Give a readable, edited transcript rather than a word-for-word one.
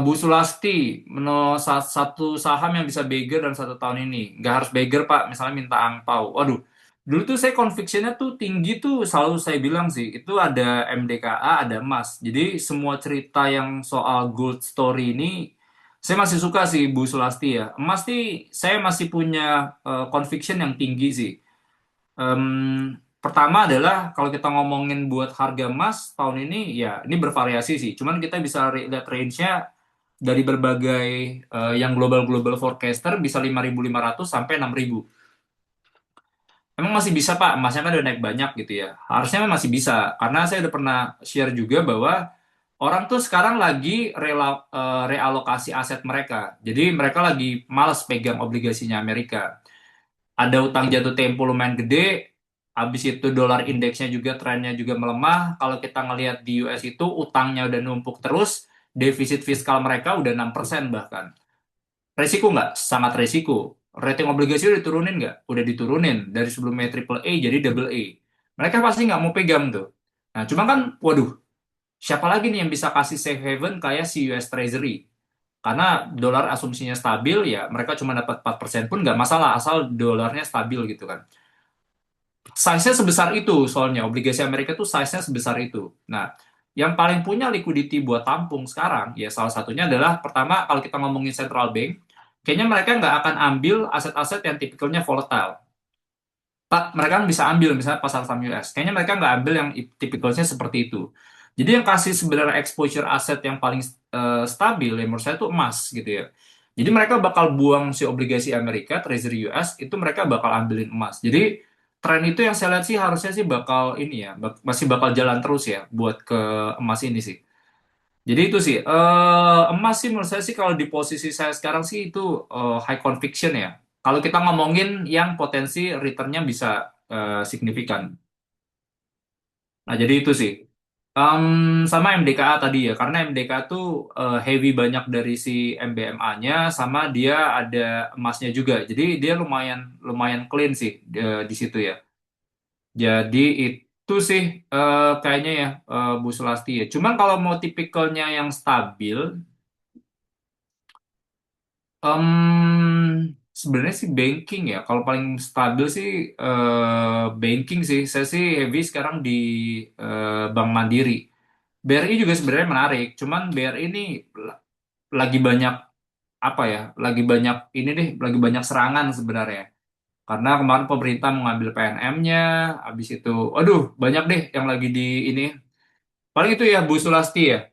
Bu Sulasti, satu saham yang bisa beggar dalam 1 tahun ini. Nggak harus beggar, Pak. Misalnya minta angpau. Waduh, dulu tuh saya conviction-nya tuh tinggi tuh, selalu saya bilang sih. Itu ada MDKA, ada emas. Jadi semua cerita yang soal gold story ini, saya masih suka sih Bu Sulasti ya. Emas sih, saya masih punya conviction yang tinggi sih. Pertama adalah kalau kita ngomongin buat harga emas tahun ini, ya ini bervariasi sih. Cuman kita bisa lihat range-nya dari berbagai yang global-global forecaster bisa 5.500 sampai 6.000. Emang masih bisa Pak, emasnya kan udah naik banyak gitu ya. Harusnya masih bisa, karena saya udah pernah share juga bahwa orang tuh sekarang lagi realokasi aset mereka. Jadi mereka lagi males pegang obligasinya Amerika. Ada utang jatuh tempo lumayan gede, habis itu dolar indeksnya juga trennya juga melemah. Kalau kita ngelihat di US itu utangnya udah numpuk terus, defisit fiskal mereka udah 6% bahkan. Resiko nggak? Sangat resiko. Rating obligasi udah diturunin nggak? Udah diturunin. Dari sebelumnya triple A jadi double A. Mereka pasti nggak mau pegang tuh. Nah, cuma kan, waduh, siapa lagi nih yang bisa kasih safe haven kayak si US Treasury? Karena dolar asumsinya stabil, ya mereka cuma dapat 4% pun nggak masalah, asal dolarnya stabil gitu kan. Size-nya sebesar itu, soalnya obligasi Amerika tuh size-nya sebesar itu. Nah, yang paling punya liquidity buat tampung sekarang, ya salah satunya adalah, pertama, kalau kita ngomongin central bank, kayaknya mereka nggak akan ambil aset-aset yang tipikalnya volatile. Pak, mereka kan bisa ambil misalnya pasar saham US. Kayaknya mereka nggak ambil yang tipikalnya seperti itu. Jadi yang kasih sebenarnya exposure aset yang paling stabil, ya menurut saya itu emas gitu ya. Jadi mereka bakal buang si obligasi Amerika, Treasury US, itu mereka bakal ambilin emas. Jadi tren itu yang saya lihat sih harusnya sih bakal ini ya, masih bakal jalan terus ya buat ke emas ini sih. Jadi itu sih, emas sih menurut saya sih kalau di posisi saya sekarang sih itu high conviction ya. Kalau kita ngomongin yang potensi returnnya bisa signifikan. Nah, jadi itu sih. Sama MDKA tadi ya, karena MDKA tuh heavy banyak dari si MBMA-nya, sama dia ada emasnya juga. Jadi dia lumayan lumayan clean sih di situ ya. Jadi itu sih kayaknya ya Bu Sulasti ya. Cuman kalau mau tipikalnya yang stabil, sebenarnya sih banking ya. Kalau paling stabil sih banking sih. Saya sih heavy sekarang di Bank Mandiri. BRI juga sebenarnya menarik. Cuman BRI ini lagi banyak apa ya? Lagi banyak ini deh, lagi banyak serangan sebenarnya. Karena kemarin pemerintah mengambil PNM-nya, habis itu, aduh banyak deh yang lagi di ini. Paling itu ya Bu Sulasti ya.